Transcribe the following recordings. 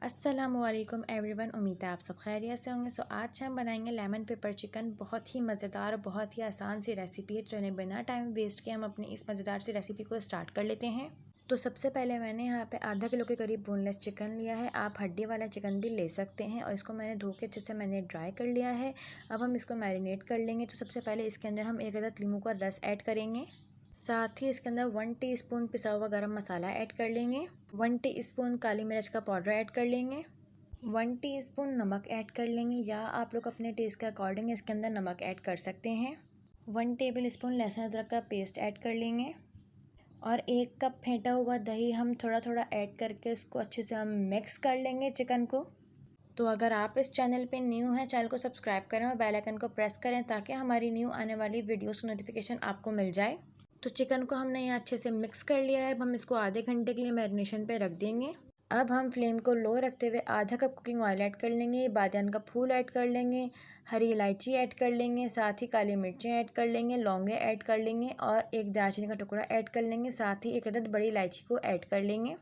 अस्सलामुअलैकुम एवरीवन, उम्मीद है आप सब खैरियत से होंगे। आज हम बनाएंगे लेमन पेपर चिकन। बहुत ही मज़ेदार और बहुत ही आसान सी रेसिपी है। तो इन्हें बिना टाइम वेस्ट किए हम अपनी इस मज़ेदार सी रेसिपी को स्टार्ट कर लेते हैं। तो सबसे पहले मैंने यहाँ पे आधा किलो के करीब बोनलेस चिकन लिया है। आप हड्डी वाला चिकन भी ले सकते हैं और इसको मैंने धो के अच्छे से मैंने ड्राई कर लिया है। अब हम इसको मैरिनेट कर लेंगे। तो सबसे पहले इसके अंदर हम 1 अदद लीमू का रस ऐड करेंगे। साथ ही इसके अंदर 1 टीस्पून पिसा हुआ गरम मसाला ऐड कर लेंगे। 1 टीस्पून काली मिर्च का पाउडर ऐड कर लेंगे। 1 टीस्पून नमक ऐड कर लेंगे, या आप लोग अपने टेस्ट के अकॉर्डिंग इसके अंदर नमक ऐड कर सकते हैं। 1 टेबल स्पून लहसुन अदरक का पेस्ट ऐड कर लेंगे और 1 कप फेंटा हुआ दही हम थोड़ा थोड़ा ऐड करके उसको अच्छे से हम मिक्स कर लेंगे चिकन को। तो अगर आप इस चैनल पे न्यू हैं, चैनल को सब्सक्राइब करें और बेल आइकन को प्रेस करें ताकि हमारी न्यू आने वाली वीडियोस की नोटिफिकेशन आपको मिल जाए। तो चिकन को हमने यहाँ अच्छे से मिक्स कर लिया है। अब हम इसको आधे घंटे के लिए मैरिनेशन पे रख देंगे। अब हम फ्लेम को लो रखते हुए आधा कप कुकिंग ऑयल ऐड कर लेंगे, बादियान का फूल ऐड कर लेंगे, हरी इलायची ऐड कर लेंगे, साथ ही काली मिर्चें ऐड कर लेंगे, लौंगे ऐड कर लेंगे और 1 दालचीनी का टुकड़ा ऐड कर लेंगे। साथ ही 1 अदद बड़ी इलायची को ऐड कर लेंगे।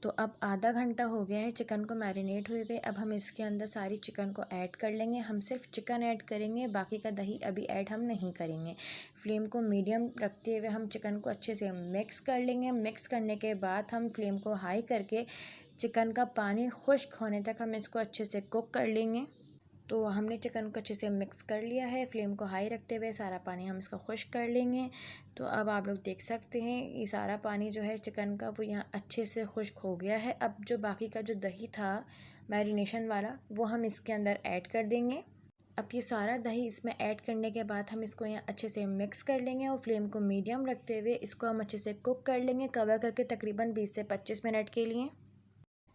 तो अब आधा घंटा हो गया है चिकन को मैरिनेट हुए हुए। अब हम इसके अंदर सारी चिकन को ऐड कर लेंगे। हम सिर्फ चिकन ऐड करेंगे, बाकी का दही अभी ऐड हम नहीं करेंगे। फ्लेम को मीडियम रखते हुए हम चिकन को अच्छे से मिक्स कर लेंगे। मिक्स करने के बाद हम फ्लेम को हाई करके चिकन का पानी खुश्क होने तक हम इसको अच्छे से कुक कर लेंगे। तो हमने चिकन को अच्छे से मिक्स कर लिया है। फ्लेम को हाई रखते हुए सारा पानी हम इसका खुश्क कर लेंगे। तो अब आप लोग देख सकते हैं ये सारा पानी जो है चिकन का वो यहाँ अच्छे से खुश्क हो गया है। अब जो बाकी का जो दही था मैरिनेशन वाला वो हम इसके अंदर ऐड कर देंगे। अब ये सारा दही इसमें ऐड करने के बाद हम इसको यहाँ अच्छे से मिक्स कर लेंगे और फ्लेम को मीडियम रखते हुए इसको हम अच्छे से कुक कर लेंगे, कवर करके तकरीबन 20 से 25 मिनट के लिए।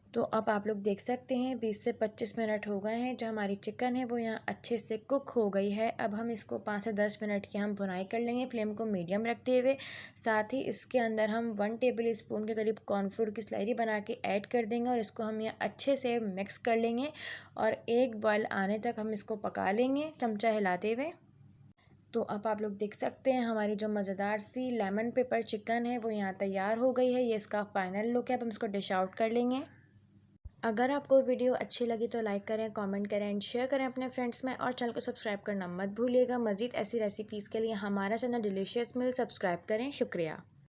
तो अब आप लोग देख सकते हैं 20 से 25 मिनट हो गए हैं। जो हमारी चिकन है वो यहाँ अच्छे से कुक हो गई है। अब हम इसको 5 से 10 मिनट की हम भुनाई कर लेंगे, फ्लेम को मीडियम रखते हुए। साथ ही इसके अंदर हम 1 टेबल स्पून के करीब कॉर्नफ्लोर की स्लरी बना के ऐड कर देंगे और इसको हम यहाँ अच्छे से मिक्स कर लेंगे और 1 बॉयल आने तक हम इसको पका लेंगे चमचा हिलाते हुए। तो अब आप लोग देख सकते हैं हमारी जो मज़ेदार सी लेमन पेपर चिकन है वो यहाँ तैयार हो गई है। ये इसका फाइनल लुक है। अब हम इसको डिश आउट कर लेंगे। अगर आपको वीडियो अच्छी लगी तो लाइक करें, कमेंट करें एंड शेयर करें अपने फ्रेंड्स में, और चैनल को सब्सक्राइब करना मत भूलिएगा। मज़ीद ऐसी रेसिपीज़ के लिए हमारा चैनल डिलीशियस मील सब्सक्राइब करें। शुक्रिया।